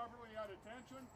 properly at attention.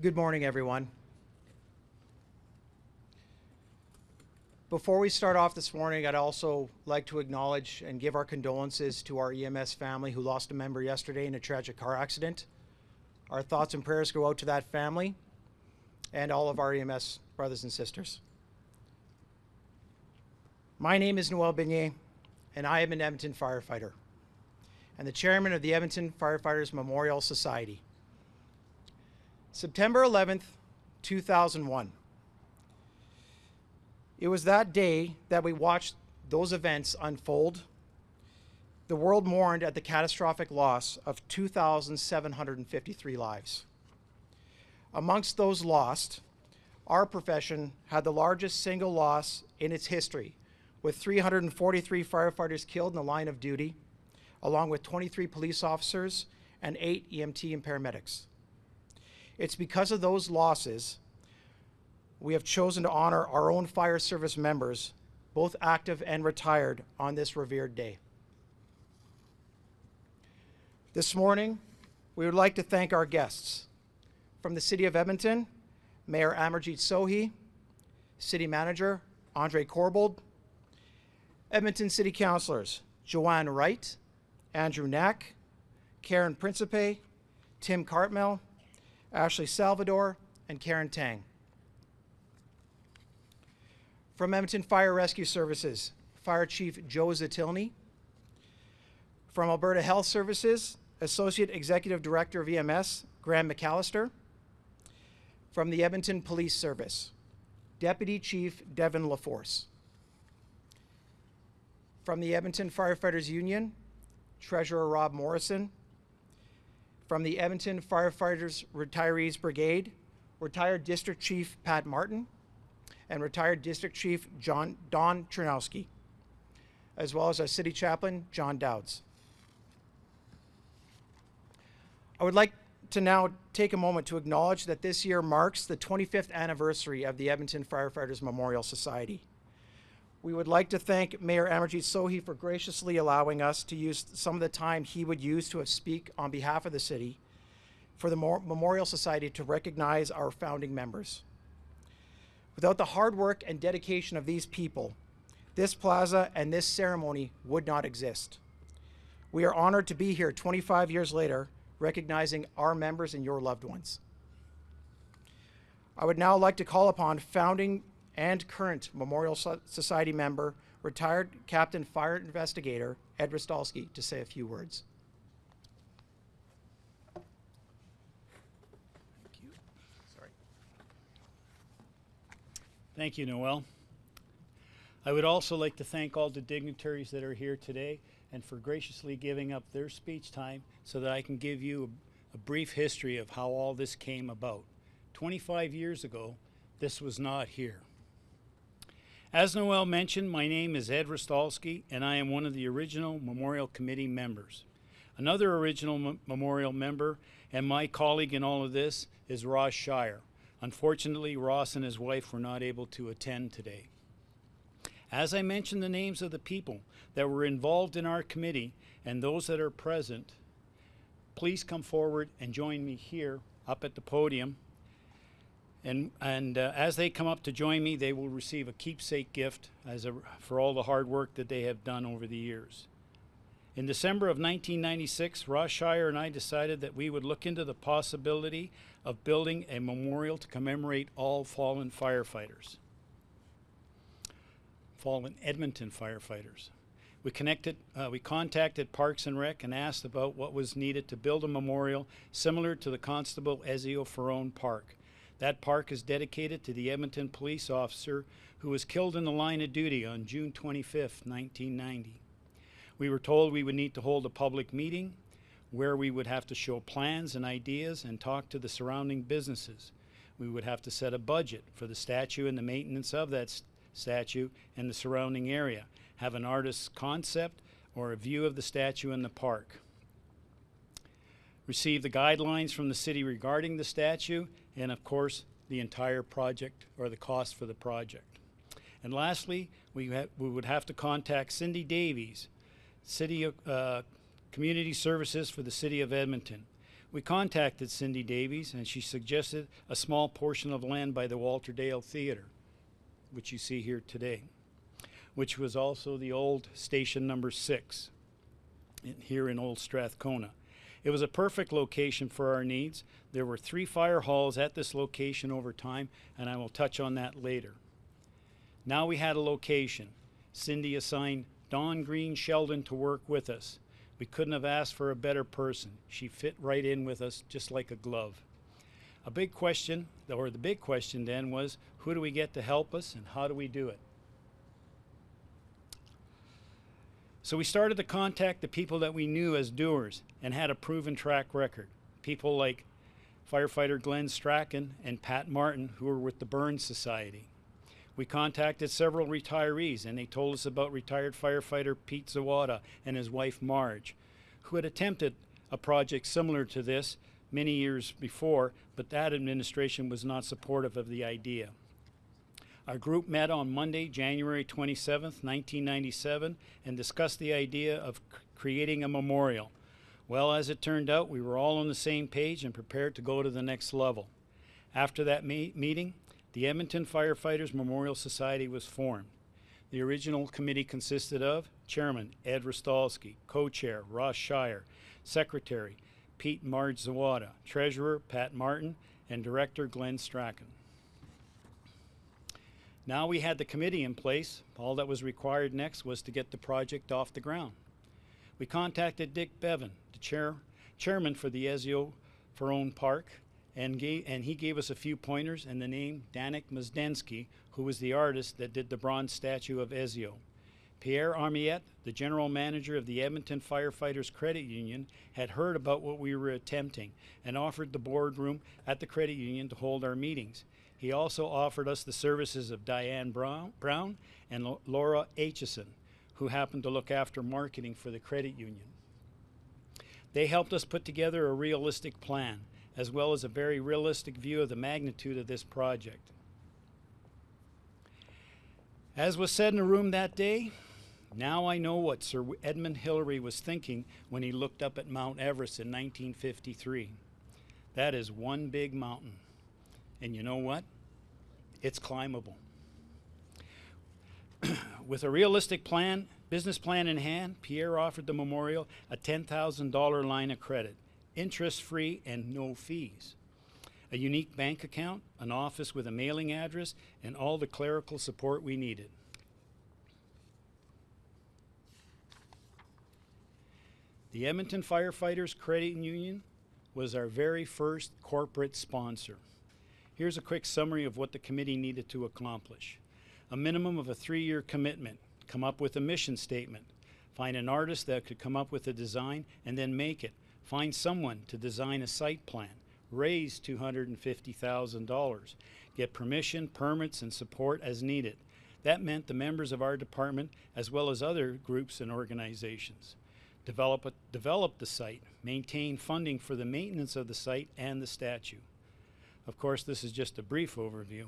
Good morning, everyone. Before we start off this morning, I'd also like to acknowledge and give our condolences to our EMS family who lost a member yesterday in a tragic car accident. Our thoughts and prayers go out to that family and all of our EMS brothers and sisters. My name is Noel Beignet, and I am an Edmonton firefighter and the chairman of the Edmonton Firefighters Memorial Society. September 11th, 2001. It was that day that we watched those events unfold. The world mourned at the catastrophic loss of 2,753 lives. Amongst those lost, our profession had the largest single loss in its history, with 343 firefighters killed in the line of duty, along with 23 police officers and 8 EMT and paramedics. It's because of those losses we have chosen to honor our own fire service members, both active and retired, on this revered day. This morning, we would like to thank our guests. From the City of Edmonton, Mayor Amarjeet Sohi, City Manager Andre Corbould, Edmonton City Councillors Joanne Wright, Andrew Knack, Karen Principe, Tim Cartmel, Ashley Salvador, and Karen Tang. From Edmonton Fire Rescue Services, Fire Chief Joe Zatilny. From Alberta Health Services, Associate Executive Director of EMS, Graham McAllister. From the Edmonton Police Service, Deputy Chief Devin LaForce. From the Edmonton Firefighters Union, Treasurer Rob Morrison. From the Edmonton Firefighters Retirees Brigade, Retired District Chief Pat Martin and Retired District Chief Don Chernowski, as well as our City Chaplain, John Dowds. I would like to now take a moment to acknowledge that this year marks the 25th anniversary of the Edmonton Firefighters Memorial Society. We would like to thank Mayor Amarjeet Sohi for graciously allowing us to use some of the time he would use to speak on behalf of the city for the Memorial Society to recognize our founding members. Without the hard work and dedication of these people, this plaza and this ceremony would not exist. We are honored to be here 25 years later, recognizing our members and your loved ones. I would now like to call upon founding and current Memorial Society member, retired Captain Fire Investigator Ed Rostalski, to say a few words. Thank you. Sorry. Thank you, Noel. I would also like to thank all the dignitaries that are here today and for graciously giving up their speech time so that I can give you a brief history of how all this came about. 25 years ago, this was not here. As Noel mentioned, my name is Ed Rostalski, and I am one of the original Memorial Committee members. Another original Memorial member and my colleague in all of this is Ross Shire. Unfortunately, Ross and his wife were not able to attend today. As I mentioned the names of the people that were involved in our committee and those that are present, please come forward and join me here up at the podium. And as they come up to join me, they will receive a keepsake gift for all the hard work that they have done over the years. In December of 1996, Ross Shire and I decided that we would look into the possibility of building a memorial to commemorate all fallen firefighters. Fallen Edmonton firefighters. We contacted Parks and Rec and asked about what was needed to build a memorial similar to the Constable Ezio Ferrone Park. That park is dedicated to the Edmonton police officer who was killed in the line of duty on June 25th, 1990. We were told we would need to hold a public meeting where we would have to show plans and ideas and talk to the surrounding businesses. We would have to set a budget for the statue and the maintenance of that statue and the surrounding area, have an artist's concept or a view of the statue in the park, receive the guidelines from the city regarding the statue, and of course the entire project or the cost for the project. And lastly, we would have to contact Cindy Davies, Community Services for the City of Edmonton. We contacted Cindy Davies, and she suggested a small portion of land by the Walter Dale Theatre, which you see here today, which was also the old station number 6 here in Old Strathcona. It was a perfect location for our needs. There were 3 fire halls at this location over time, and I will touch on that later. Now we had a location. Cindy assigned Dawn Green Sheldon to work with us. We couldn't have asked for a better person. She fit right in with us just like a glove. The big question then was, who do we get to help us and how do we do it? So we started to contact the people that we knew as doers and had a proven track record. People like firefighter Glenn Strachan and Pat Martin, who were with the Burns Society. We contacted several retirees, and they told us about retired firefighter Pete Zawada and his wife Marge, who had attempted a project similar to this many years before, but that administration was not supportive of the idea. Our group met on Monday, January 27th, 1997, and discussed the idea of creating a memorial. Well, as it turned out, we were all on the same page and prepared to go to the next level. After that meeting, the Edmonton Firefighters Memorial Society was formed. The original committee consisted of Chairman Ed Rostalski, Co-Chair Ross Shire, Secretary Pete Marge Zawada, Treasurer Pat Martin, and Director Glenn Strachan. Now we had the committee in place. All that was required next was to get the project off the ground. We contacted Dick Bevan, the chairman for the Ezio Ferone Park, and he gave us a few pointers and the name Danik Mazdensky, who was the artist that did the bronze statue of Ezio. Pierre Armiette, the general manager of the Edmonton Firefighters Credit Union, had heard about what we were attempting and offered the boardroom at the credit union to hold our meetings. He also offered us the services of Diane Brown and Laura Aitchison, who happened to look after marketing for the credit union. They helped us put together a realistic plan, as well as a very realistic view of the magnitude of this project. As was said in the room that day, now I know what Sir Edmund Hillary was thinking when he looked up at Mount Everest in 1953. That is one big mountain. And you know what? It's climbable. With a realistic business plan in hand, Pierre offered the memorial a $10,000 line of credit, interest-free and no fees, a unique bank account, an office with a mailing address, and all the clerical support we needed. The Edmonton Firefighters Credit Union was our very first corporate sponsor. Here's a quick summary of what the committee needed to accomplish. A minimum of a 3-year commitment, come up with a mission statement, find an artist that could come up with a design and then make it, find someone to design a site plan, raise $250,000, get permission, permits, and support as needed. That meant the members of our department, as well as other groups and organizations. Develop the site, maintain funding for the maintenance of the site and the statue. Of course, this is just a brief overview.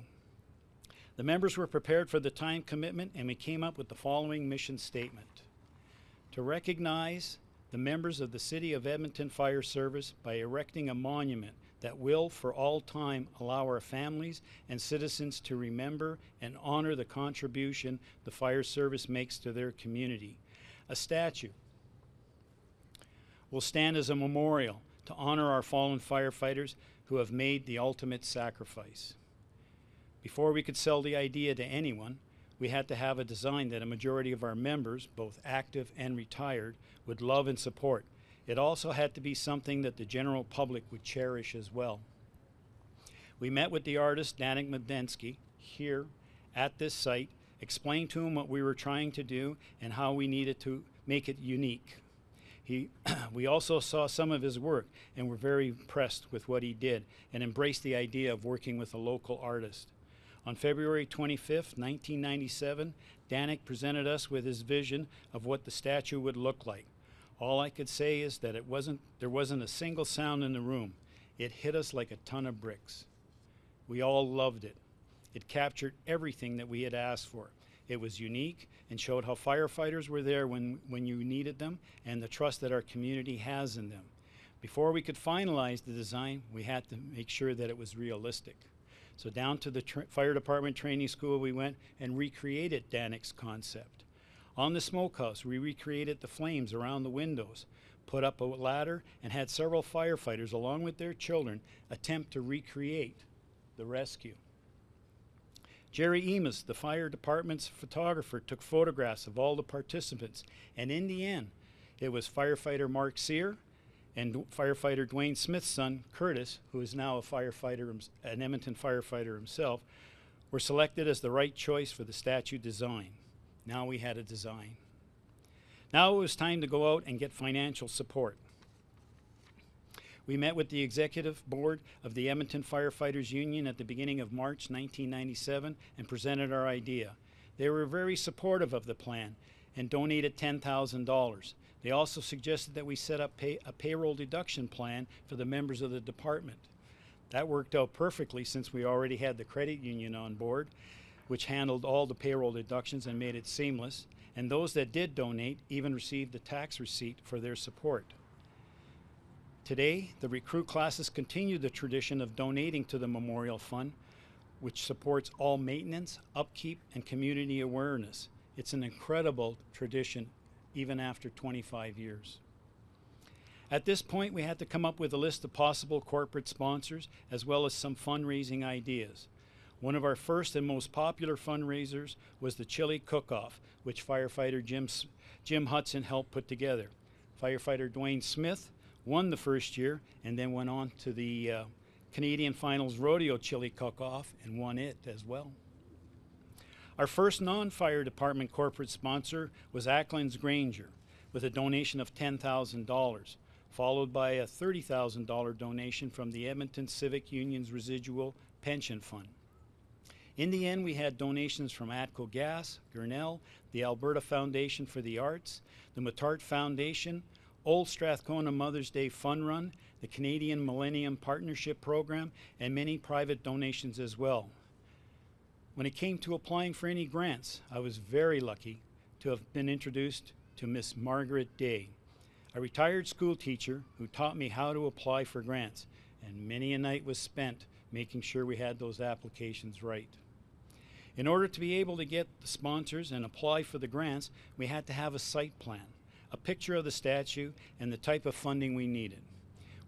The members were prepared for the time commitment, and we came up with the following mission statement: to recognize the members of the City of Edmonton Fire Service by erecting a monument that will, for all time, allow our families and citizens to remember and honor the contribution the fire service makes to their community. A statue will stand as a memorial to honor our fallen firefighters who have made the ultimate sacrifice. Before we could sell the idea to anyone, we had to have a design that a majority of our members, both active and retired, would love and support. It also had to be something that the general public would cherish as well. We met with the artist Danik Mazdensky here at this site, explained to him what we were trying to do and how we needed to make it unique. We also saw some of his work and were very impressed with what he did and embraced the idea of working with a local artist. On February 25th, 1997, Danik presented us with his vision of what the statue would look like. All I could say is that there wasn't a single sound in the room. It hit us like a ton of bricks. We all loved it. It captured everything that we had asked for. It was unique and showed how firefighters were there when you needed them and the trust that our community has in them. Before we could finalize the design, we had to make sure that it was realistic. So down to the fire department training school we went and recreated Danik's concept. On the smokehouse, we recreated the flames around the windows, put up a ladder, and had several firefighters, along with their children, attempt to recreate the rescue. Jerry Emus, the fire department's photographer, took photographs of all the participants, and in the end, it was firefighter Mark Sear and firefighter Dwayne Smith's son, Curtis, who is now a firefighter, an Edmonton firefighter himself, were selected as the right choice for the statue design. Now we had a design. Now it was time to go out and get financial support. We met with the executive board of the Edmonton Firefighters Union at the beginning of March 1997 and presented our idea. They were very supportive of the plan and donated $10,000. They also suggested that we set up a payroll deduction plan for the members of the department. That worked out perfectly since we already had the credit union on board, which handled all the payroll deductions and made it seamless. And those that did donate even received a tax receipt for their support. Today, the recruit classes continue the tradition of donating to the Memorial Fund, which supports all maintenance, upkeep, and community awareness. It's an incredible tradition, even after 25 years. At this point, we had to come up with a list of possible corporate sponsors, as well as some fundraising ideas. One of our first and most popular fundraisers was the Chili Cook-Off, which firefighter Jim Hudson helped put together. Firefighter Dwayne Smith won the first year and then went on to the Canadian Finals Rodeo Chili Cook-Off and won it as well. Our first non-fire department corporate sponsor was Ackland's Granger with a donation of $10,000, followed by a $30,000 donation from the Edmonton Civic Union's residual pension fund. In the end, we had donations from Atco Gas, Gurnell, the Alberta Foundation for the Arts, the Matart Foundation, Old Strathcona Mother's Day Fun Run, the Canadian Millennium Partnership Program, and many private donations as well. When it came to applying for any grants, I was very lucky to have been introduced to Miss Margaret Day, a retired school teacher who taught me how to apply for grants, and many a night was spent making sure we had those applications right. In order to be able to get the sponsors and apply for the grants, we had to have a site plan, a picture of the statue, and the type of funding we needed.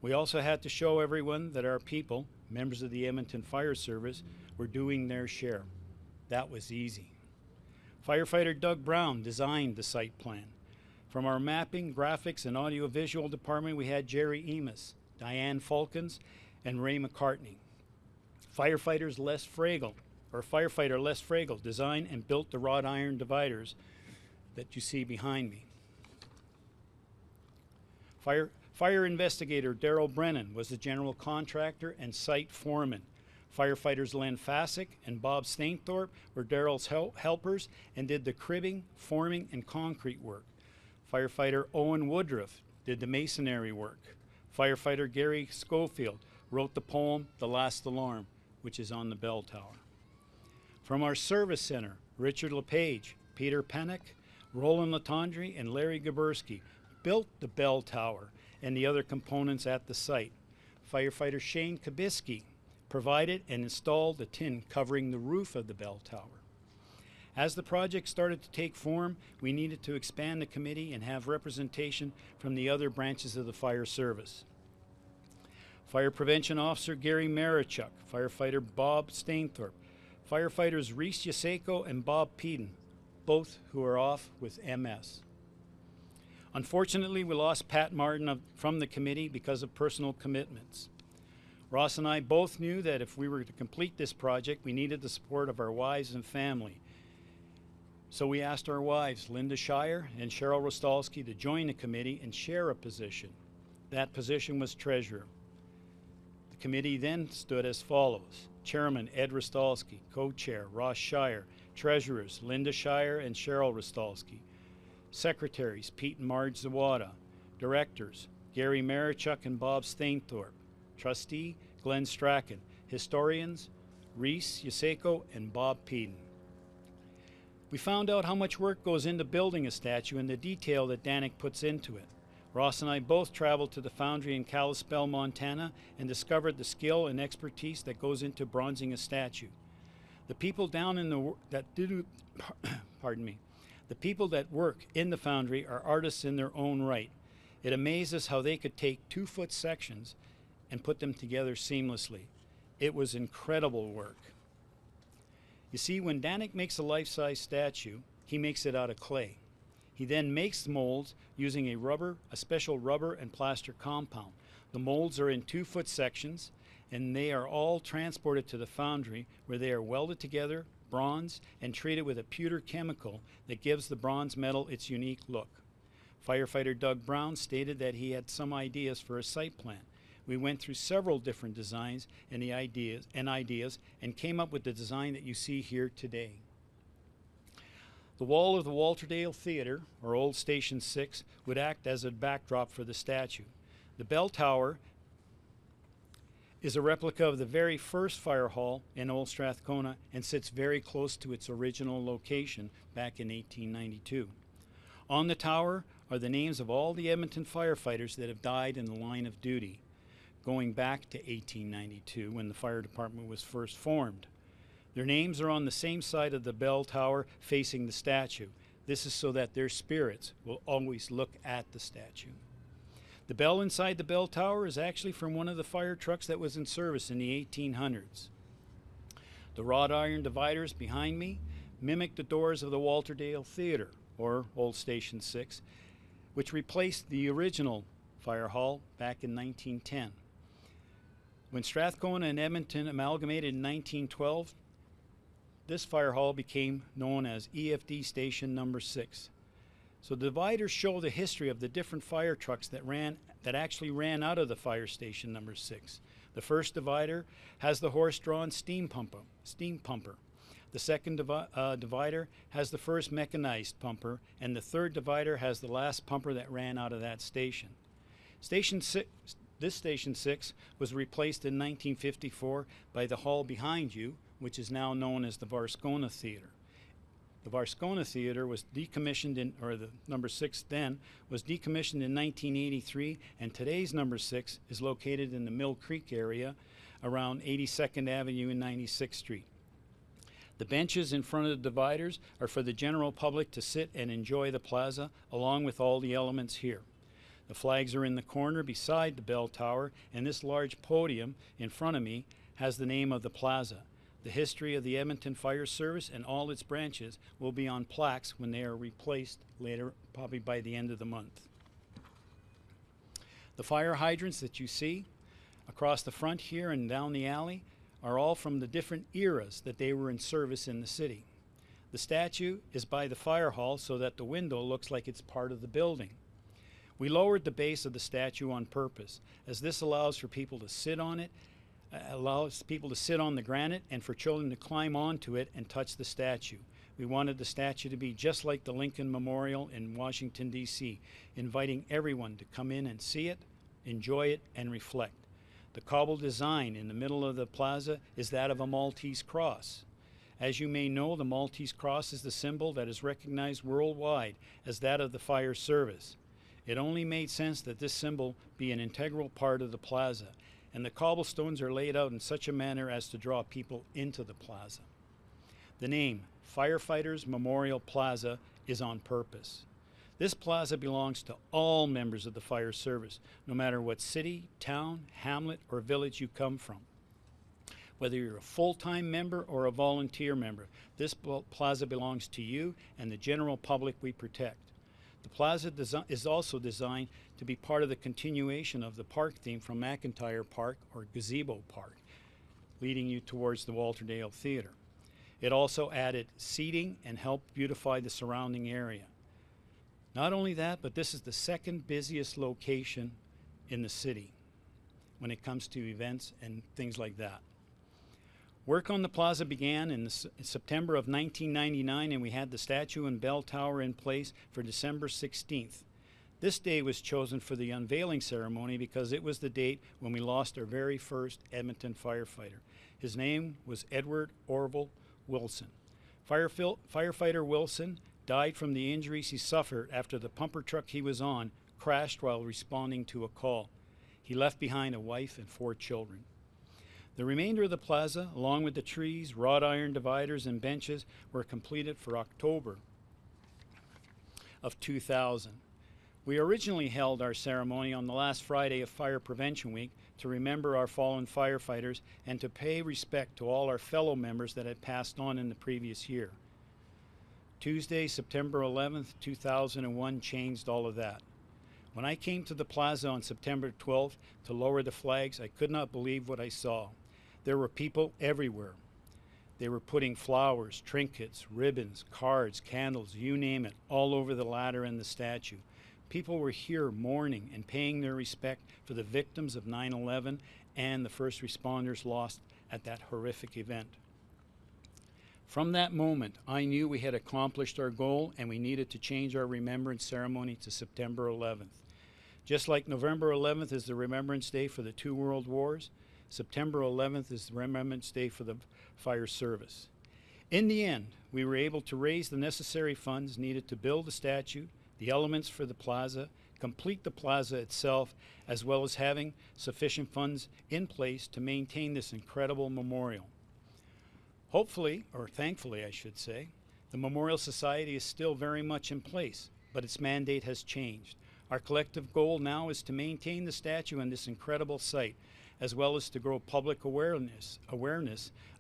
We also had to show everyone that our people, members of the Edmonton Fire Service, were doing their share. That was easy. Firefighter Doug Brown designed the site plan. From our mapping, graphics, and audiovisual department, we had Jerry Emus, Diane Falkins, and Ray McCartney. Firefighter Les Fragel designed and built the wrought iron dividers that you see behind me. Fire investigator Daryl Brennan was the general contractor and site foreman. Firefighters Len Fassick and Bob Stainthorpe were Daryl's helpers and did the cribbing, forming, and concrete work. Firefighter Owen Woodruff did the masonry work. Firefighter Gary Schofield wrote the poem, The Last Alarm, which is on the bell tower. From our service center, Richard LePage, Peter Pennock, Roland Latondry, and Larry Gaberski built the bell tower and the other components at the site. Firefighter Shane Kabisky provided and installed the tin covering the roof of the bell tower. As the project started to take form, we needed to expand the committee and have representation from the other branches of the fire service. Fire Prevention Officer Gary Marichuk, Firefighter Bob Stainthorpe, Firefighters Reese Yaseko and Bob Peden, both who are off with MS. Unfortunately, we lost Pat Martin from the committee because of personal commitments. Ross and I both knew that if we were to complete this project, we needed the support of our wives and family. So we asked our wives, Linda Shire and Cheryl Rostalski, to join the committee and share a position. That position was treasurer. The committee then stood as follows: Chairman Ed Rostalski, co-chair Ross Shire, treasurers Linda Shire and Cheryl Rostalski, secretaries Pete and Marge Zawada, directors Gary Marichuk and Bob Stainthorpe, trustee Glenn Strachan, historians Reese Yaseko and Bob Peden. We found out how much work goes into building a statue and the detail that Danik puts into it. Ross and I both traveled to the foundry in Kalispell, Montana, and discovered the skill and expertise that goes into bronzing a statue. The people down in the people that work in the foundry are artists in their own right. It amazes how they could take 2-foot sections and put them together seamlessly. It was incredible work. You see, when Danik makes a life-size statue, he makes it out of clay. He then makes the molds using a special rubber and plaster compound. The molds are in 2-foot sections, and they are all transported to the foundry where they are welded together, bronzed, and treated with a pewter chemical that gives the bronze metal its unique look. Firefighter Doug Brown stated that he had some ideas for a site plan. We went through several different designs and ideas and came up with the design that you see here today. The wall of the Walterdale Theatre, or Old Station 6, would act as a backdrop for the statue. The bell tower is a replica of the very first fire hall in Old Strathcona and sits very close to its original location back in 1892. On the tower are the names of all the Edmonton firefighters that have died in the line of duty, going back to 1892 when the fire department was first formed. Their names are on the same side of the bell tower facing the statue. This is so that their spirits will always look at the statue. The bell inside the bell tower is actually from one of the fire trucks that was in service in the 1800s. The wrought iron dividers behind me mimic the doors of the Walterdale Theatre, or Old Station 6, which replaced the original fire hall back in 1910. When Strathcona and Edmonton amalgamated in 1912, this fire hall became known as EFD Station Number 6. So the dividers show the history of the different fire trucks that actually ran out of the fire station number 6. The first divider has the horse-drawn steam pumper. The second divider has the first mechanized pumper, and the third divider has the last pumper that ran out of that station. This Station 6 was replaced in 1954 by the hall behind you, which is now known as the Varscona Theatre. The Varscona Theatre was decommissioned the number 6 then, was decommissioned in 1983, and today's number 6 is located in the Mill Creek area around 82nd Avenue and 96th Street. The benches in front of the dividers are for the general public to sit and enjoy the plaza, along with all the elements here. The flags are in the corner beside the bell tower, and this large podium in front of me has the name of the plaza. The history of the Edmonton Fire Service and all its branches will be on plaques when they are replaced later, probably by the end of the month. The fire hydrants that you see across the front here and down the alley are all from the different eras that they were in service in the city. The statue is by the fire hall so that the window looks like it's part of the building. We lowered the base of the statue on purpose, as this allows for people to sit on it, allows people to sit on the granite, and for children to climb onto it and touch the statue. We wanted the statue to be just like the Lincoln Memorial in Washington, D.C., inviting everyone to come in and see it, enjoy it, and reflect. The cobble design in the middle of the plaza is that of a Maltese cross. As you may know, the Maltese cross is the symbol that is recognized worldwide as that of the fire service. It only made sense that this symbol be an integral part of the plaza, and the cobblestones are laid out in such a manner as to draw people into the plaza. The name, Firefighters Memorial Plaza, is on purpose. This plaza belongs to all members of the fire service, no matter what city, town, hamlet, or village you come from. Whether you're a full-time member or a volunteer member, this plaza belongs to you and the general public we protect. The plaza is also designed to be part of the continuation of the park theme from McIntyre Park, or Gazebo Park, leading you towards the Walterdale Theatre. It also added seating and helped beautify the surrounding area. Not only that, but this is the second busiest location in the city when it comes to events and things like that. Work on the plaza began in September of 1999, and we had the statue and bell tower in place for December 16th. This day was chosen for the unveiling ceremony because it was the date when we lost our very first Edmonton firefighter. His name was Edward Orville Wilson. Firefighter Wilson died from the injuries he suffered after the pumper truck he was on crashed while responding to a call. He left behind a wife and 4 children. The remainder of the plaza, along with the trees, wrought iron dividers, and benches, were completed for October of 2000. We originally held our ceremony on the last Friday of Fire Prevention Week to remember our fallen firefighters and to pay respect to all our fellow members that had passed on in the previous year. Tuesday, September 11th, 2001 changed all of that. When I came to the plaza on September 12th to lower the flags, I could not believe what I saw. There were people everywhere. They were putting flowers, trinkets, ribbons, cards, candles, you name it, all over the ladder and the statue. People were here mourning and paying their respect for the victims of 9/11 and the first responders lost at that horrific event. From that moment, I knew we had accomplished our goal and we needed to change our remembrance ceremony to September 11th. Just like November 11th is the Remembrance Day for the 2 World Wars, September 11th is the Remembrance Day for the Fire Service. In the end, we were able to raise the necessary funds needed to build the statue, the elements for the plaza, complete the plaza itself, as well as having sufficient funds in place to maintain this incredible memorial. Hopefully, or thankfully I should say, the Memorial Society is still very much in place, but its mandate has changed. Our collective goal now is to maintain the statue in this incredible site, as well as to grow public awareness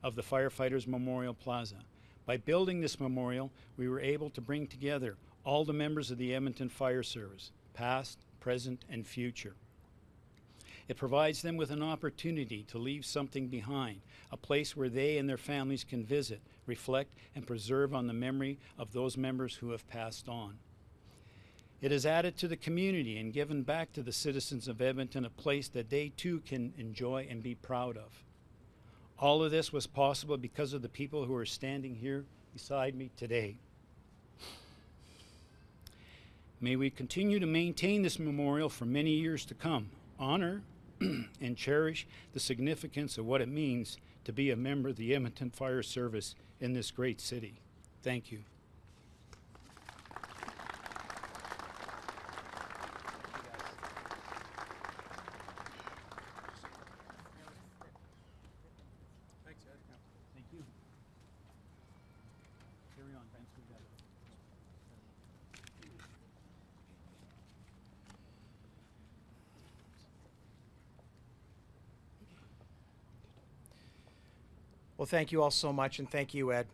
of the Firefighters Memorial Plaza. By building this memorial, we were able to bring together all the members of the Edmonton Fire Service, past, present, and future. It provides them with an opportunity to leave something behind, a place where they and their families can visit, reflect, and preserve on the memory of those members who have passed on. It has added to the community and given back to the citizens of Edmonton a place that they too can enjoy and be proud of. All of this was possible because of the people who are standing here beside me today. May we continue to maintain this memorial for many years to come, honor and cherish the significance of what it means to be a member of the Edmonton Fire Service in this great city. Thank you. Thank you. Carry on, Vince. We got it. Well, thank you all so much, and thank you, Ed.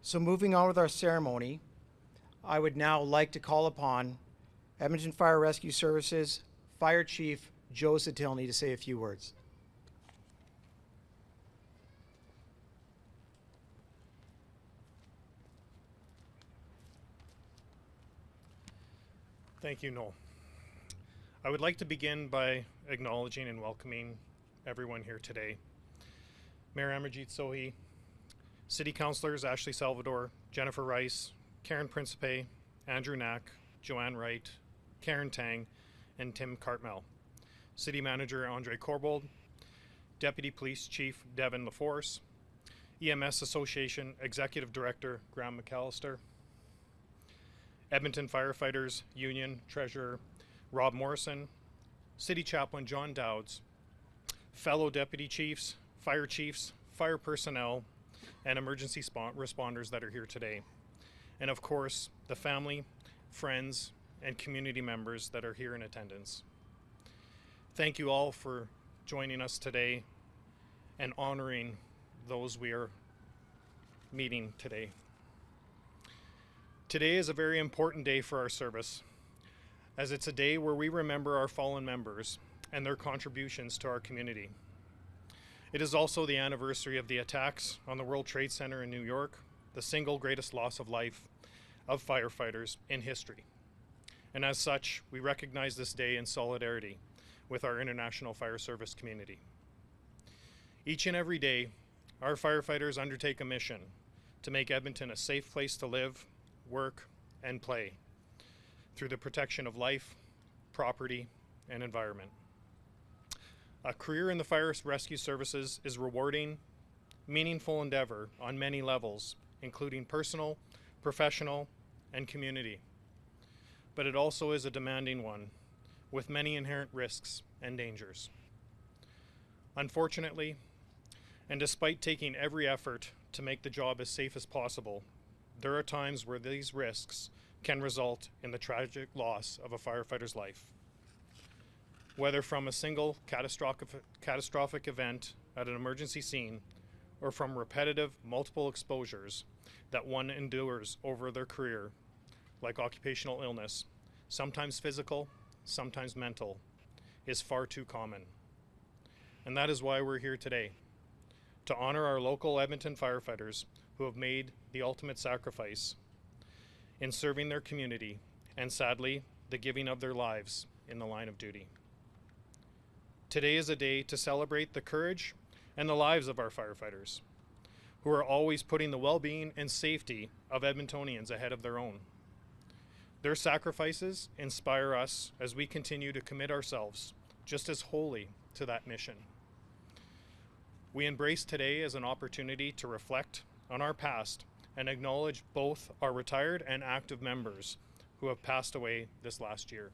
So moving on with our ceremony, I would now like to call upon Edmonton Fire Rescue Services Fire Chief Joe Satilny to say a few words. Thank you, Noel. I would like to begin by acknowledging and welcoming everyone here today. Mayor Amarjeet Sohi, City Councilors Ashley Salvador, Jennifer Rice, Karen Principe, Andrew Knack, Joanne Wright, Karen Tang, and Tim Cartmel. City Manager Andre Corbold, Deputy Police Chief Devin LaForce, EMS Association Executive Director Graham McAllister, Edmonton Firefighters Union Treasurer Rob Morrison, City Chaplain John Dowds, fellow Deputy Chiefs, Fire Personnel, and emergency responders that are here today. And of course, the family, friends, and community members that are here in attendance. Thank you all for joining us today and honoring those we are meeting today. Today is a very important day for our service, as it's a day where we remember our fallen members and their contributions to our community. It is also the anniversary of the attacks on the World Trade Center in New York, the single greatest loss of life of firefighters in history. And as such, we recognize this day in solidarity with our international fire service community. Each and every day, our firefighters undertake a mission to make Edmonton a safe place to live, work, and play, through the protection of life, property, and environment. A career in the Fire Rescue Services is rewarding, meaningful endeavor on many levels, including personal, professional, and community. But it also is a demanding one, with many inherent risks and dangers. Unfortunately, and despite taking every effort to make the job as safe as possible, there are times where these risks can result in the tragic loss of a firefighter's life. Whether from a single catastrophic event at an emergency scene, or from repetitive multiple exposures that one endures over their career, like occupational illness, sometimes physical, sometimes mental, is far too common. And that is why we're here today, to honor our local Edmonton firefighters who have made the ultimate sacrifice in serving their community, and sadly, the giving of their lives in the line of duty. Today is a day to celebrate the courage and the lives of our firefighters, who are always putting the well-being and safety of Edmontonians ahead of their own. Their sacrifices inspire us as we continue to commit ourselves just as wholly to that mission. We embrace today as an opportunity to reflect on our past and acknowledge both our retired and active members who have passed away this last year.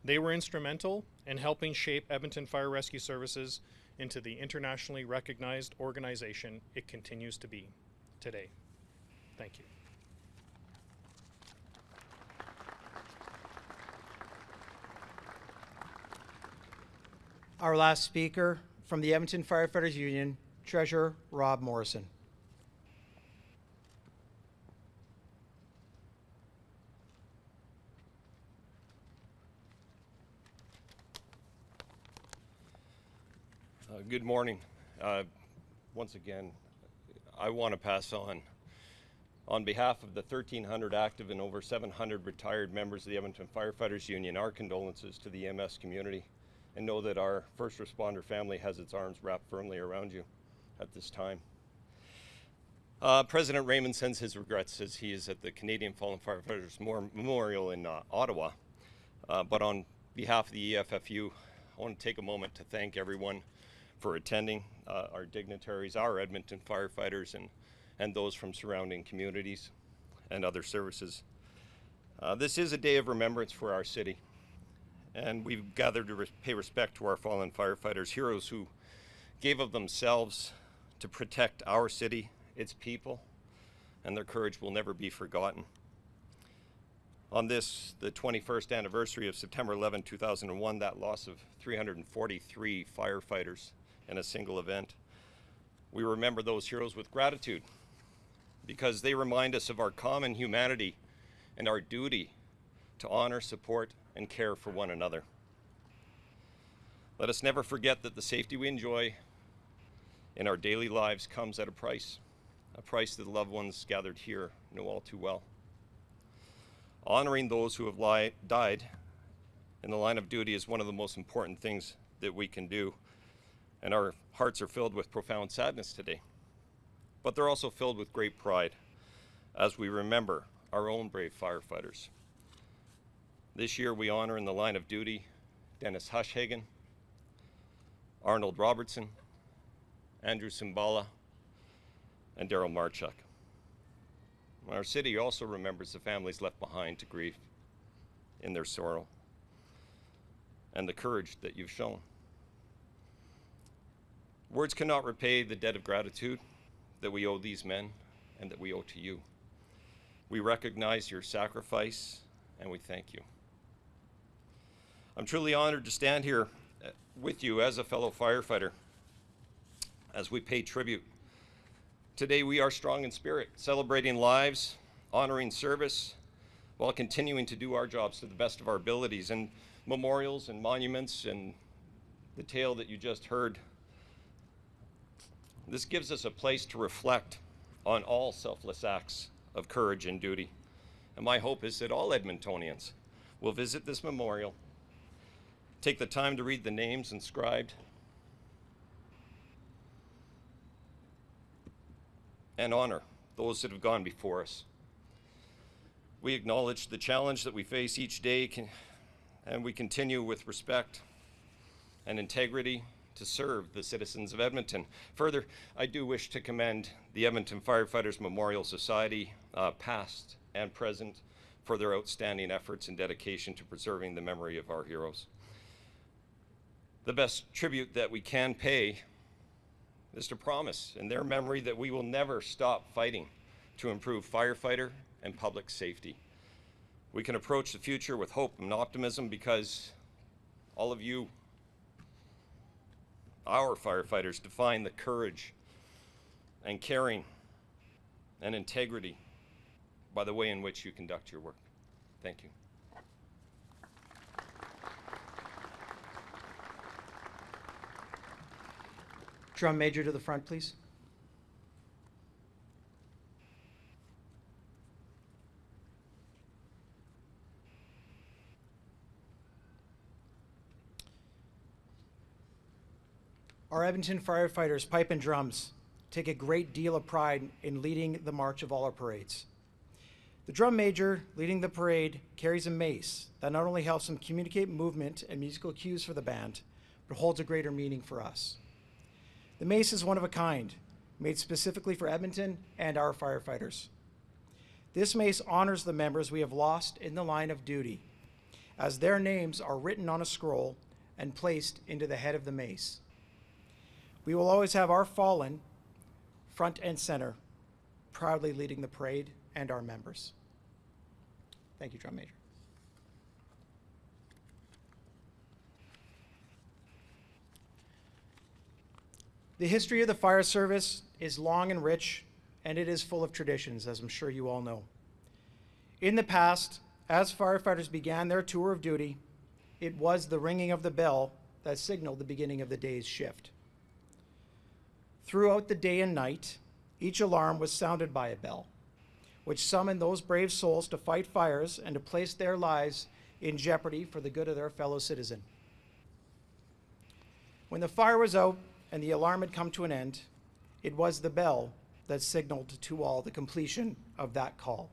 They were instrumental in helping shape Edmonton Fire Rescue Services into the internationally recognized organization it continues to be today. Thank you. Our last speaker from the Edmonton Firefighters Union, Treasurer Rob Morrison. Good morning. Once again, I want to pass on behalf of the 1,300 active and over 700 retired members of the Edmonton Firefighters Union, our condolences to the EMS community, and know that our first responder family has its arms wrapped firmly around you at this time. President Raymond sends his regrets as he is at the Canadian Fallen Firefighters Memorial in Ottawa. But on behalf of the EFFU, I want to take a moment to thank everyone for attending, our dignitaries, our Edmonton firefighters, and those from surrounding communities and other services. This is a day of remembrance for our city, and we've gathered to pay respect to our fallen firefighters, heroes who gave of themselves to protect our city, its people, and their courage will never be forgotten. On this, the 21st anniversary of September 11, 2001, that loss of 343 firefighters in a single event, we remember those heroes with gratitude because they remind us of our common humanity and our duty to honor, support, and care for one another. Let us never forget that the safety we enjoy in our daily lives comes at a price that the loved ones gathered here know all too well. Honoring those who have died in the line of duty is one of the most important things that we can do, and our hearts are filled with profound sadness today. But they're also filled with great pride as we remember our own brave firefighters. This year we honor in the line of duty Dennis Hushhagen, Arnold Robertson, Andrew Simbala, and Daryl Marchuk. Our city also remembers the families left behind to grieve in their sorrow and the courage that you've shown. Words cannot repay the debt of gratitude that we owe these men and that we owe to you. We recognize your sacrifice and we thank you. I'm truly honored to stand here with you as a fellow firefighter as we pay tribute. Today we are strong in spirit, celebrating lives, honoring service, while continuing to do our jobs to the best of our abilities. And memorials and monuments and the tale that you just heard, this gives us a place to reflect on all selfless acts of courage and duty. And my hope is that all Edmontonians will visit this memorial, take the time to read the names inscribed, and honor those that have gone before us. We acknowledge the challenge that we face each day, and we continue with respect and integrity to serve the citizens of Edmonton. Further, I do wish to commend the Edmonton Firefighters Memorial Society, past and present, for their outstanding efforts and dedication to preserving the memory of our heroes. The best tribute that we can pay is to promise in their memory that we will never stop fighting to improve firefighter and public safety. We can approach the future with hope and optimism because all of you, our firefighters, define the courage and caring and integrity by the way in which you conduct your work. Thank you. Drum major to the front, please. Our Edmonton firefighters, pipe and drums, take a great deal of pride in leading the march of all our parades. The drum major leading the parade carries a mace that not only helps him communicate movement and musical cues for the band, but holds a greater meaning for us. The mace is one of a kind, made specifically for Edmonton and our firefighters. This mace honors the members we have lost in the line of duty, as their names are written on a scroll and placed into the head of the mace. We will always have our fallen front and center, proudly leading the parade and our members. Thank you, Drum Major. The history of the fire service is long and rich, and it is full of traditions, as I'm sure you all know. In the past, as firefighters began their tour of duty, it was the ringing of the bell that signaled the beginning of the day's shift. Throughout the day and night, each alarm was sounded by a bell, which summoned those brave souls to fight fires and to place their lives in jeopardy for the good of their fellow citizen. When the fire was out and the alarm had come to an end, it was the bell that signaled to all the completion of that call.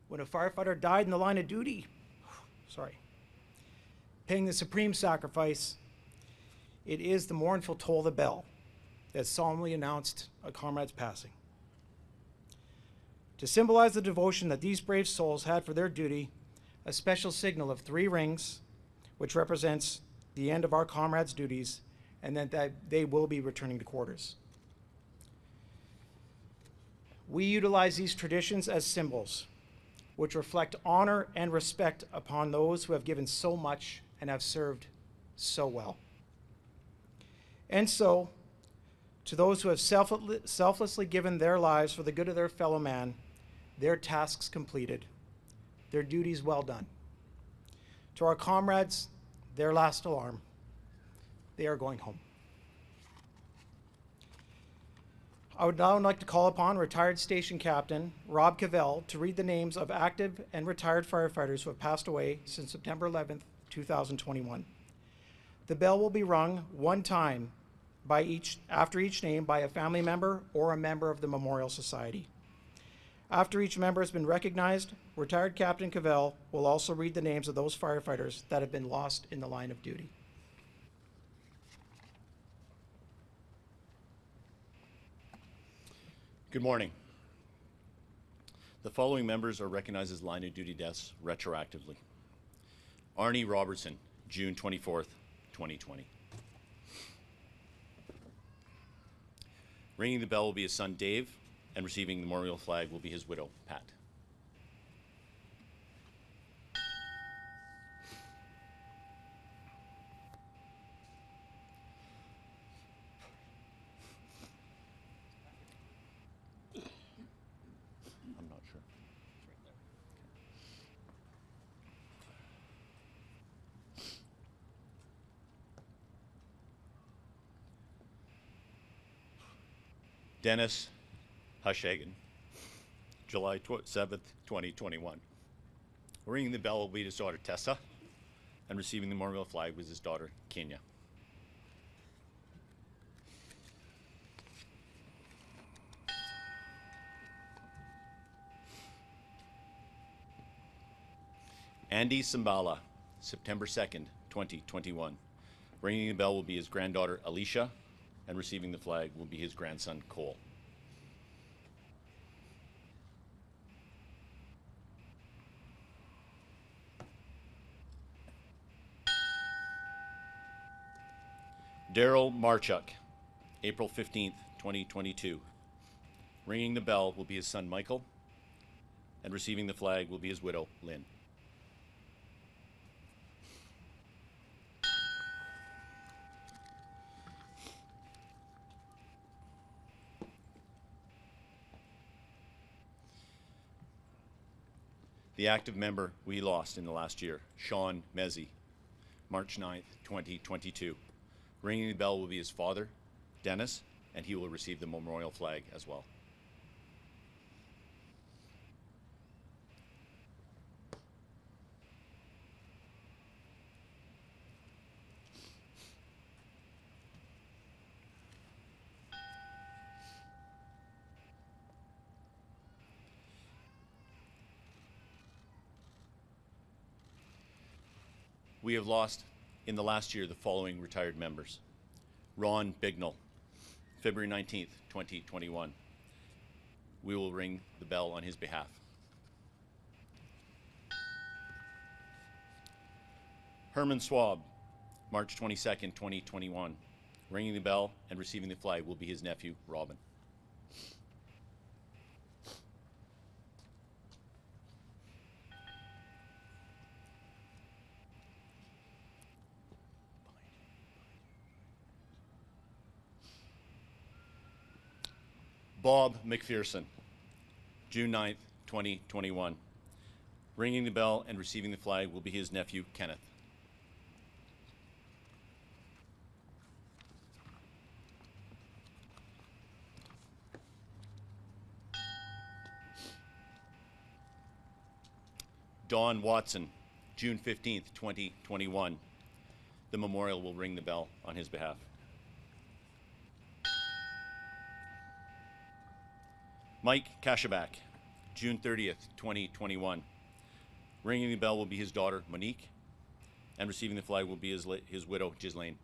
When a firefighter died in the line of duty, paying the supreme sacrifice, it is the mournful toll of the bell that solemnly announced a comrade's passing. To symbolize the devotion that these brave souls had for their duty, a special signal of 3 rings, which represents the end of our comrades' duties, and that they will be returning to quarters. We utilize these traditions as symbols, which reflect honor and respect upon those who have given so much and have served so well. And so, to those who have selflessly given their lives for the good of their fellow man, their tasks completed, their duties well done. To our comrades, their last alarm, they are going home. I would now like to call upon retired Station Captain Rob Cavell to read the names of active and retired firefighters who have passed away since September 11th, 2021. The bell will be rung one time after each name by a family member or a member of the Memorial Society. After each member has been recognized, retired Captain Cavell will also read the names of those firefighters that have been lost in the line of duty. Good morning. The following members are recognized as line of duty deaths retroactively. Arnie Robertson, June 24th, 2020. Ringing the bell will be his son Dave, and receiving the memorial flag will be his widow, Pat. I'm not sure. Dennis Hushagen, July 7th, 2021. Ringing the bell will be his daughter Tessa, and receiving the memorial flag was his daughter Kenya. Andy Simbala, September 2nd, 2021. Ringing the bell will be his granddaughter, Alicia, and receiving the flag will be his grandson, Cole. Daryl Marchuk, April 15th, 2022. Ringing the bell will be his son, Michael, and receiving the flag will be his widow, Lynn. The active member we lost in the last year, Sean Mezzi, March 9th, 2022. Ringing the bell will be his father, Dennis, and he will receive the memorial flag as well. We have lost in the last year the following retired members. Ron Bignell, February 19th, 2021. We will ring the bell on his behalf. Herman Swab, March 22nd, 2021. Ringing the bell and receiving the flag will be his nephew, Robin. Bob McPherson, June 9th, 2021. Ringing the bell and receiving the flag will be his nephew, Kenneth. Don Watson, June 15th, 2021. The memorial will ring the bell on his behalf. Mike Kashabak, June 30th, 2021. Ringing the bell will be his daughter, Monique, and receiving the flag will be his widow, Ghislaine.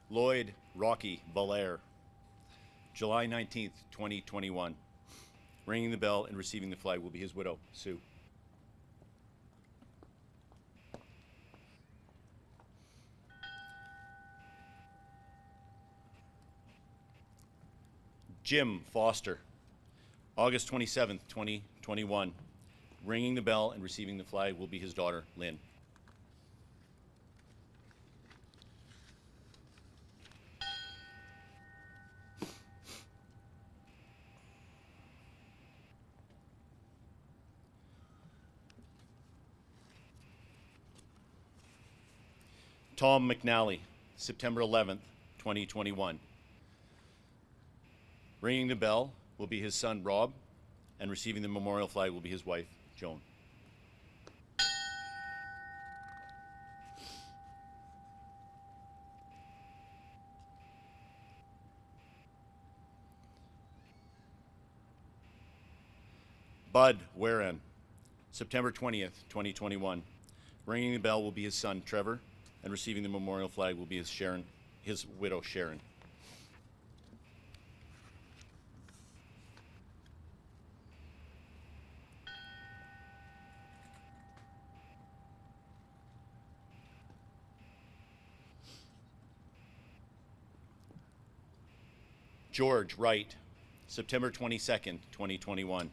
Lloyd Rocky Belair, July 19th, 2021. Ringing the bell and receiving the flag will be his widow, Sue. Jim Foster, August 27th, 2021. Ringing the bell and receiving the flag will be his daughter, Lynn. Tom McNally, September 11th, 2021. Ringing the bell will be his son, Rob, and receiving the memorial flag will be his wife, Joan. Bud Warren, September 20th, 2021. Ringing the bell will be his son, Trevor, and receiving the memorial flag will be his widow, Sharon. George Wright, September 22nd, 2021.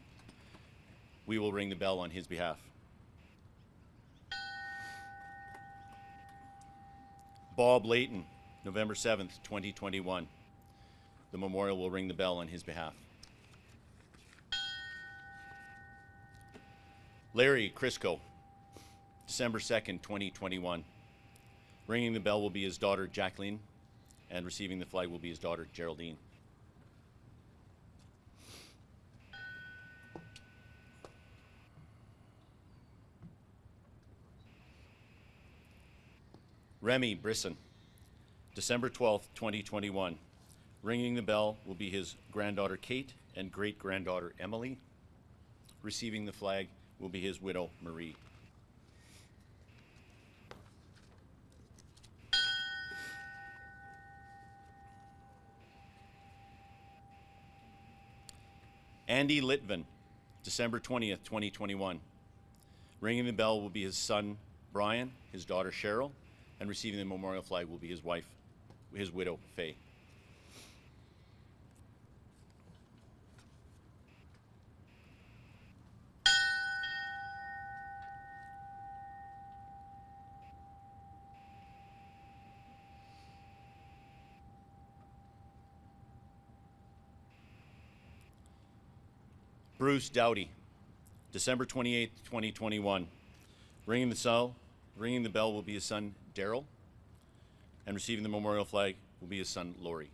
We will ring the bell on his behalf. Bob Layton, November 7th, 2021. The memorial will ring the bell on his behalf. Larry Crisco, December 2nd, 2021. Ringing the bell will be his daughter, Jacqueline, and receiving the flag will be his daughter, Geraldine. Remy Brisson, December 12th, 2021. Ringing the bell will be his granddaughter Kate and great-granddaughter Emily. Receiving the flag will be his widow Marie. Andy Litvin, December 20th, 2021. Ringing the bell will be his son Brian, his daughter Cheryl, and receiving the memorial flag will be his wife, his widow Faye. Bruce Dowdy, December 28th, 2021. Ringing the bell will be his son Daryl, and receiving the memorial flag will be his son Lori.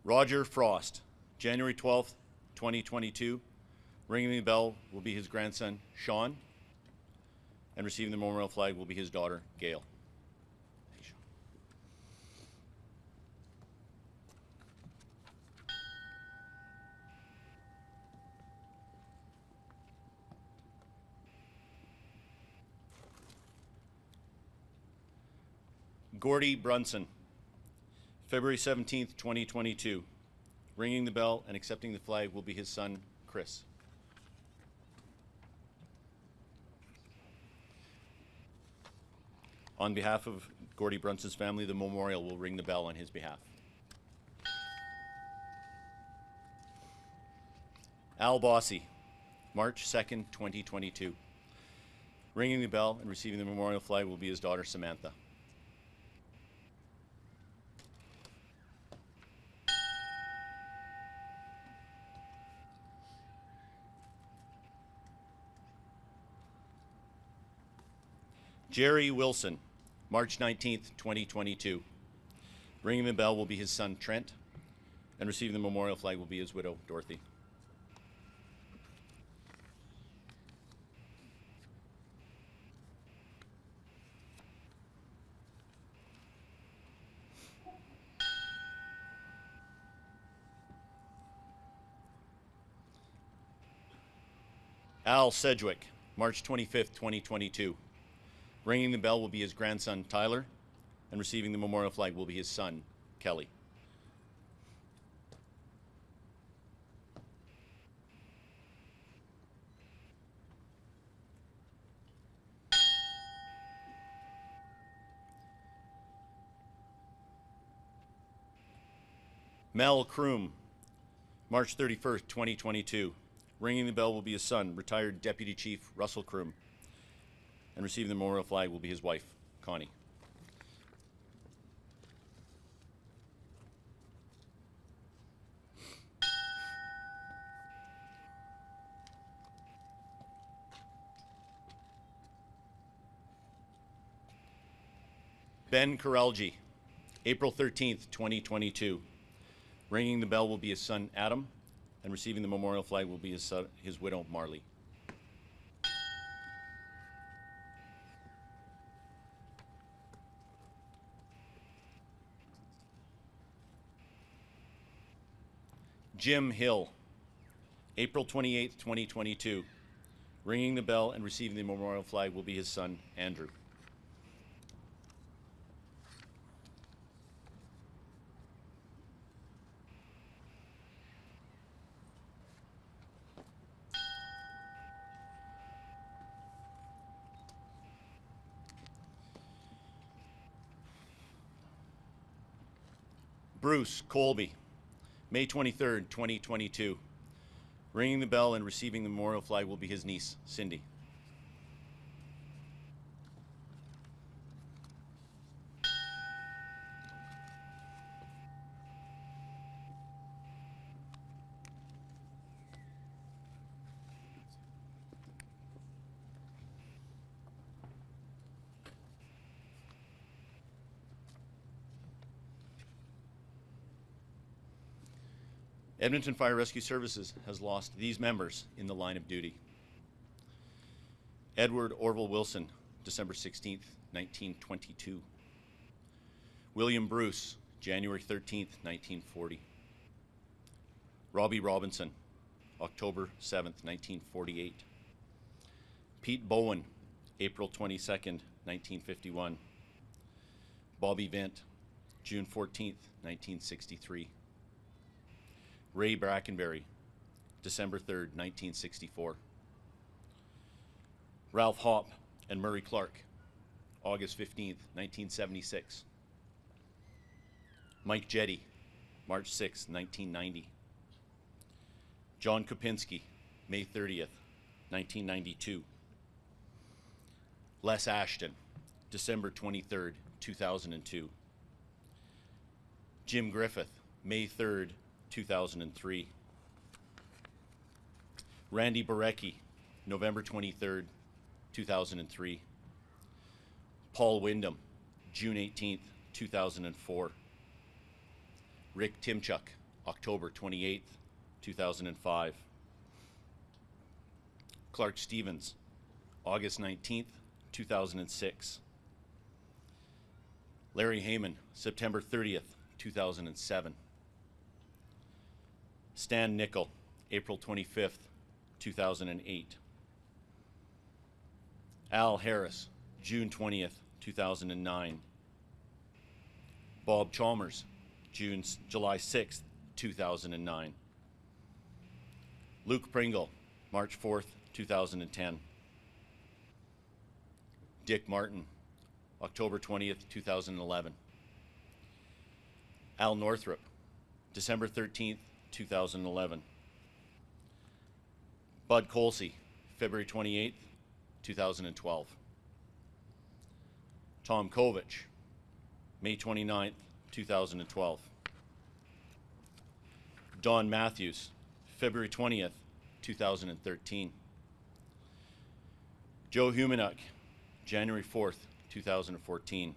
Roger Frost, January 12th, 2022. Ringing the bell will be his grandson, Sean, and receiving the memorial flag will be his daughter, Gail. Hey, Sean. Gordy Brunson, February 17th, 2022. Ringing the bell and accepting the flag will be his son, Chris. On behalf of Gordy Brunson's family, the memorial will ring the bell on his behalf. Al Bossy, March 2nd, 2022. Ringing the bell and receiving the memorial flag will be his daughter, Samantha. Jerry Wilson, March 19th, 2022. Ringing the bell will be his son, Trent, and receiving the memorial flag will be his widow, Dorothy. Al Sedgwick, March 25th, 2022. Ringing the bell will be his grandson, Tyler, and receiving the memorial flag will be his son, Kelly. Mel Kroom, March 31st, 2022. Ringing the bell will be his son, retired Deputy Chief Russell Kroom, and receiving the memorial flag will be his wife, Connie. Ben Karelji, April 13th, 2022. Ringing the bell will be his son, Adam, and receiving the memorial flag will be his widow, Marley. Jim Hill, April 28th, 2022. Ringing the bell and receiving the memorial flag will be his son, Andrew. Bruce Colby, May 23rd, 2022. Ringing the bell and receiving the memorial flag will be his niece, Cindy. Edmonton Fire Rescue Services has lost these members in the line of duty. Edward Orville Wilson, December 16th, 1922. William Bruce, January 13th, 1940. Robbie Robinson, October 7th, 1948. Pete Bowen, April 22nd, 1951. Bobby Vent, June 14th, 1963. Ray Brackenberry, December 3rd, 1964. Ralph Hopp and Murray Clark, August 15th, 1976. Mike Jetty, March 6th, 1990. John Kopinski, May 30th, 1992. Les Ashton, December 23rd, 2002. Jim Griffith, May 3rd, 2003. Randy Barecki, November 23rd, 2003. Paul Wyndham, June 18th, 2004. Rick Timchuk, October 28th, 2005. Clark Stevens, August 19th, 2006. Larry Heyman, September 30th, 2007. Stan Nickel, April 25th, 2008. Al Harris, June 20th, 2009. Bob Chalmers, July 6th, 2009. Luke Pringle, March 4th, 2010. Dick Martin, October 20th, 2011. Al Northrop, December 13th, 2011. Bud Colsey, February 28th, 2012. Tom Kovich, May 29th, 2012. Don Matthews, February 20th, 2013. Joe Humanuk, January 4th, 2014.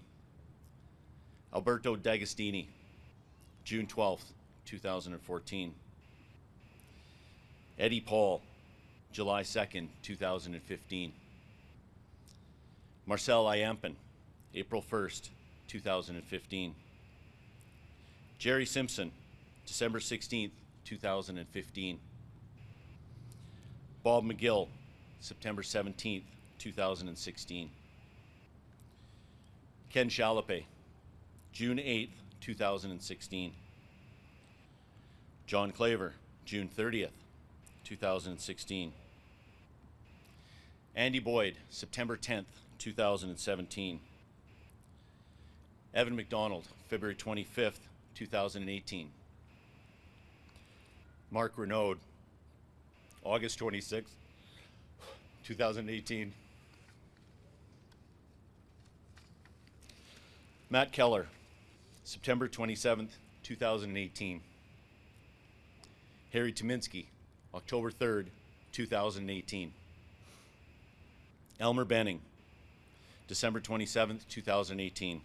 Alberto D'Agostini, June 12th, 2014. Eddie Paul, July 2nd, 2015. Marcel Iampan, April 1st, 2015. Jerry Simpson, December 16th, 2015. Bob McGill, September 17th, 2016. Ken Chalape, June 8th, 2016. John Claver, June 30th, 2016. Andy Boyd, September 10th, 2017. Evan McDonald, February 25th, 2018. Mark Renaud, August 26th, 2018. Matt Keller, September 27th, 2018. Harry Tominski, October 3rd, 2018. Elmer Benning, December 27th, 2018.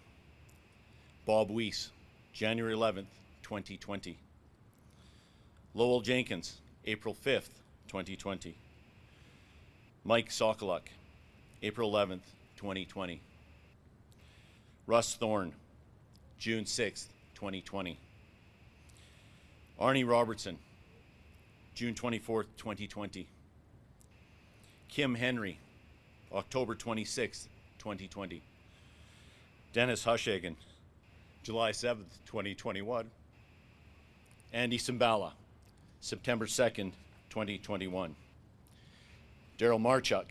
Bob Weiss, January 11th, 2020. Lowell Jenkins, April 5th, 2020. Mike Sokoluk, April 11th, 2020. Russ Thorne, June 6th, 2020. Arnie Robertson, June 24th, 2020. Kim Henry, October 26th, 2020. Dennis Hushagen, July 7th, 2021. Andy Simbala, September 2nd, 2021. Daryl Marchuk,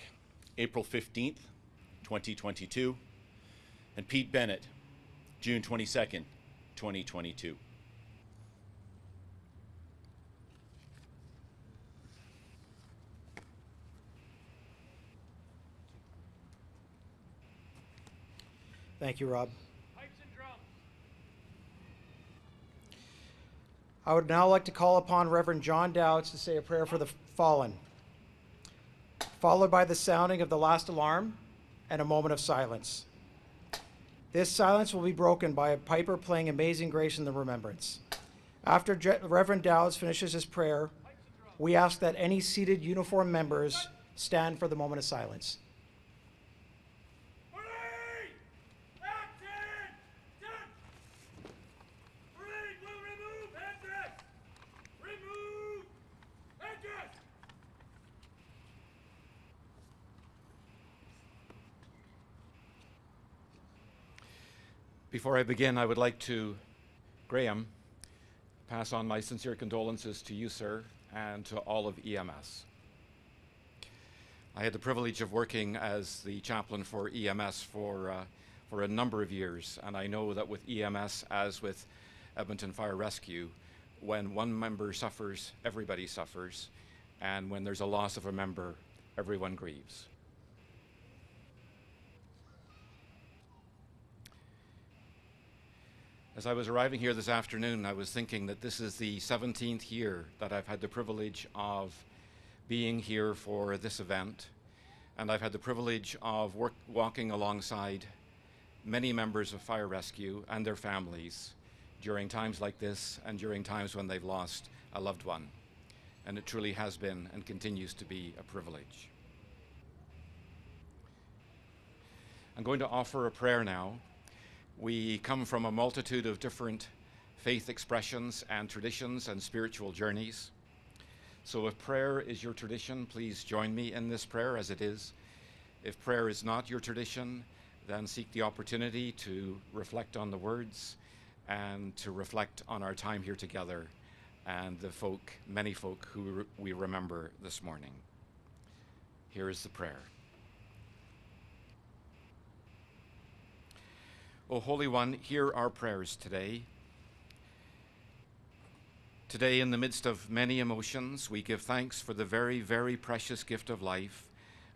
April 15th, 2022. And Pete Bennett, June 22nd, 2022. Thank you, Rob. Pipes and drums. I would now like to call upon Reverend John Dowds to say a prayer for the fallen, followed by the sounding of the last alarm and a moment of silence. This silence will be broken by a piper playing Amazing Grace in the remembrance. After Reverend Dowds finishes his prayer, we ask that any seated uniformed members stand for the moment of silence. Before I begin, I would like to, Graham, pass on my sincere condolences to you, sir, and to all of EMS. I had the privilege of working as the chaplain for EMS for a number of years, and I know that with EMS, as with Edmonton Fire Rescue, when one member suffers, everybody suffers, and when there's a loss of a member, everyone grieves. As I was arriving here this afternoon, I was thinking that this is the 17th year that I've had the privilege of being here for this event, and I've had the privilege of walking alongside many members of Fire Rescue and their families during times like this and during times when they've lost a loved one. And it truly has been and continues to be a privilege. I'm going to offer a prayer now. We come from a multitude of different faith expressions and traditions and spiritual journeys. So if prayer is your tradition, please join me in this prayer as it is. If prayer is not your tradition, then seek the opportunity to reflect on the words and to reflect on our time here together and the many folk who we remember this morning. Here is the prayer. O Holy One, hear our prayers today. Today, in the midst of many emotions, we give thanks for the very, very precious gift of life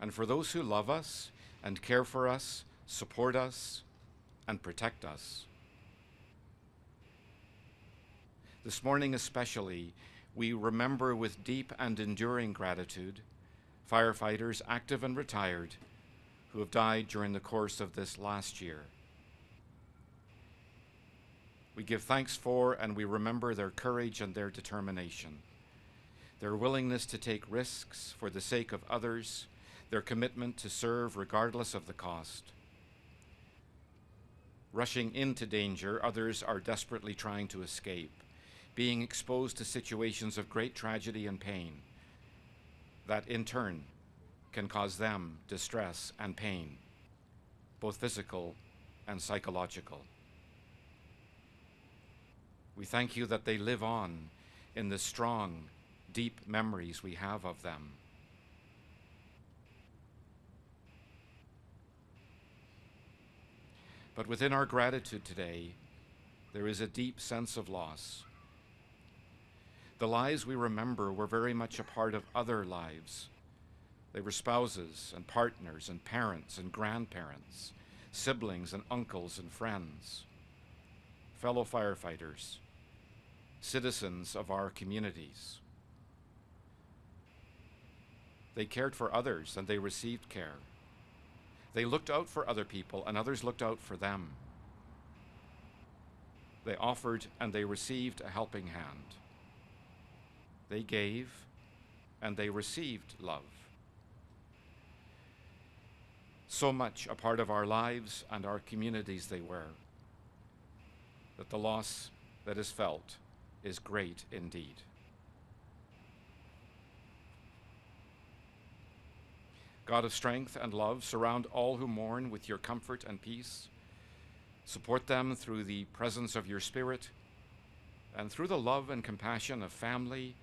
and for those who love us and care for us, support us, and protect us. This morning especially, we remember with deep and enduring gratitude firefighters, active and retired, who have died during the course of this last year. We give thanks for and we remember their courage and their determination, their willingness to take risks for the sake of others, their commitment to serve regardless of the cost. Rushing into danger, others are desperately trying to escape, being exposed to situations of great tragedy and pain that in turn can cause them distress and pain, both physical and psychological. We thank you that they live on in the strong, deep memories we have of them. But within our gratitude today, there is a deep sense of loss. The lives we remember were very much a part of other lives. They were spouses and partners and parents and grandparents, siblings and uncles and friends, fellow firefighters, citizens of our communities. They cared for others and they received care. They looked out for other people and others looked out for them. They offered and they received a helping hand. They gave and they received love. So much a part of our lives and our communities they were, that the loss that is felt is great indeed. God of strength and love, surround all who mourn with your comfort and peace. Support them through the presence of your Spirit and through the love and compassion of family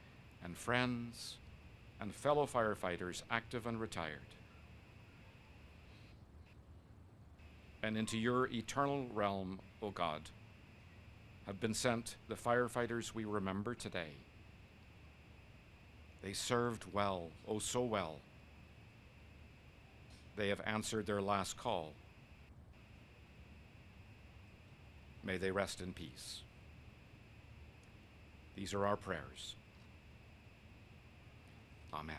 and friends and fellow firefighters, active and retired. And into your eternal realm, O God, have been sent the firefighters we remember today. They served well, oh so well. They have answered their last call. May they rest in peace. These are our prayers. Amen.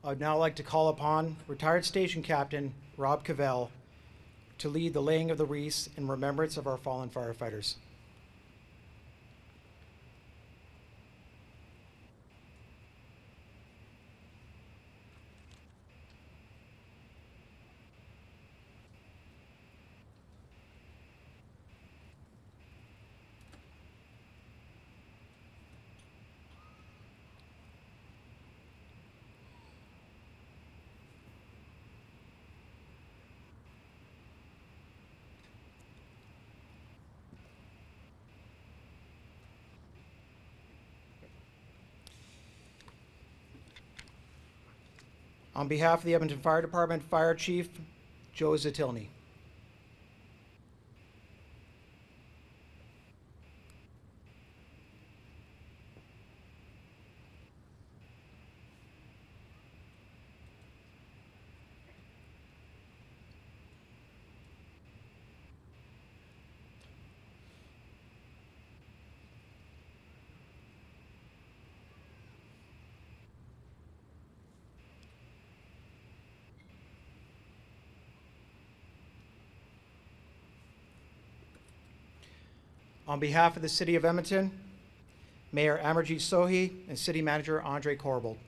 I'd now like to call upon retired station captain Rob Cavell to lead the laying of the wreaths in remembrance of our fallen firefighters. On behalf of the Edmonton Fire Department, Fire Chief Joe Zatilny. On behalf of the City of Edmonton, Mayor Amarjeet Sohi and City Manager Andre Corbold.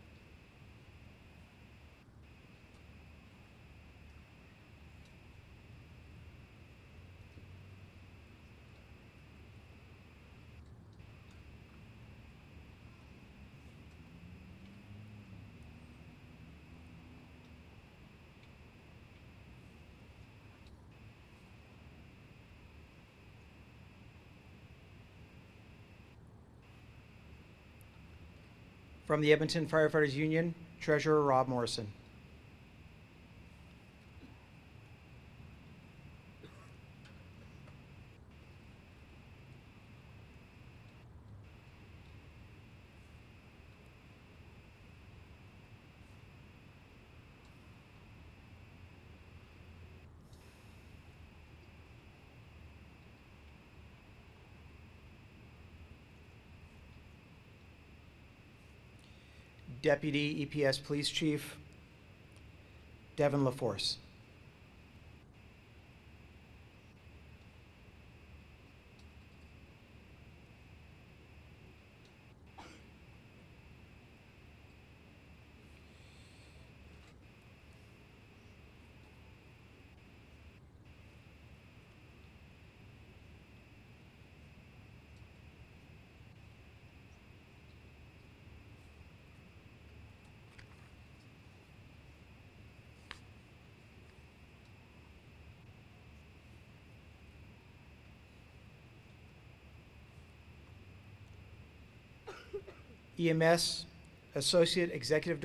From the Edmonton Firefighters Union, Treasurer Rob Morrison. Deputy EPS Police Chief Devin LaForce. EMS Associate Executive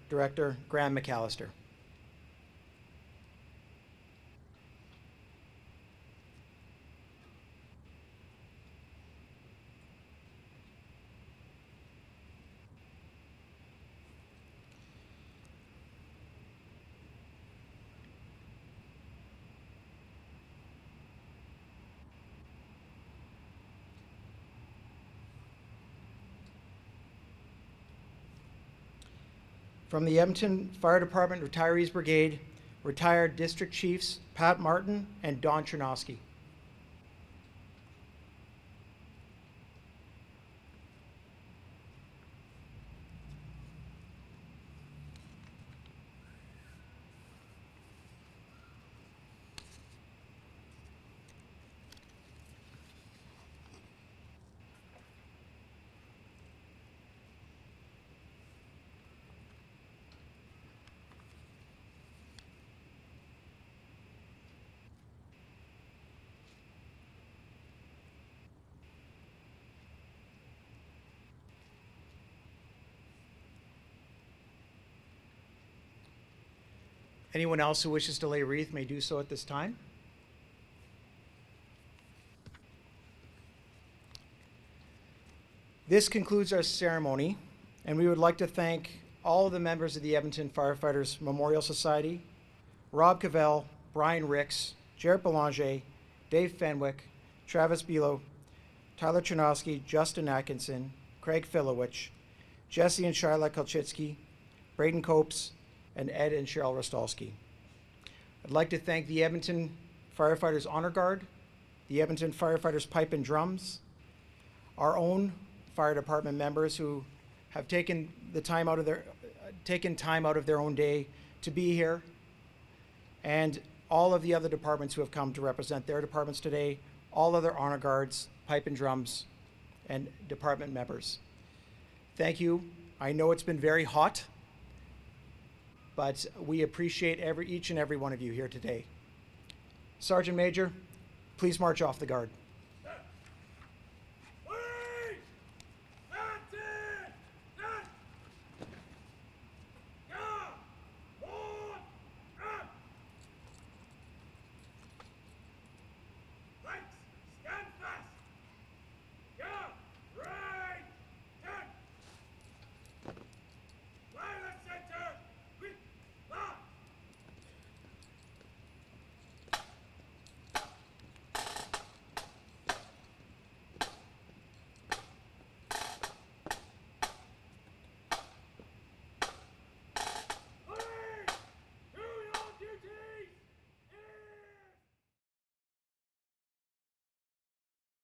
Director Graham McAllister. From the Edmonton Fire Department Retirees Brigade, retired District Chiefs Pat Martin and Don Chernosky. Anyone else who wishes to lay a wreath may do so at this time. This concludes our ceremony, and we would like to thank all of the members of the Edmonton Firefighters Memorial Society, Rob Cavell, Brian Ricks, Jarrett Belanger, Dave Fenwick, Travis Bilo, Tyler Chernosky, Justin Atkinson, Craig Filowich, Jesse and Shyla Kolchitsky, Braden Copes, and Ed and Cheryl Rostolski. I'd like to thank the Edmonton Firefighters Honor Guard, the Edmonton Firefighters Pipe and Drums, our own fire department members who have taken time out of their own day to be here, and all of the other departments who have come to represent their departments today, all other honor guards, pipe and drums, and department members. Thank you. I know it's been very hot, but we appreciate each and every one of you here today. Sergeant Major, please march off the guard.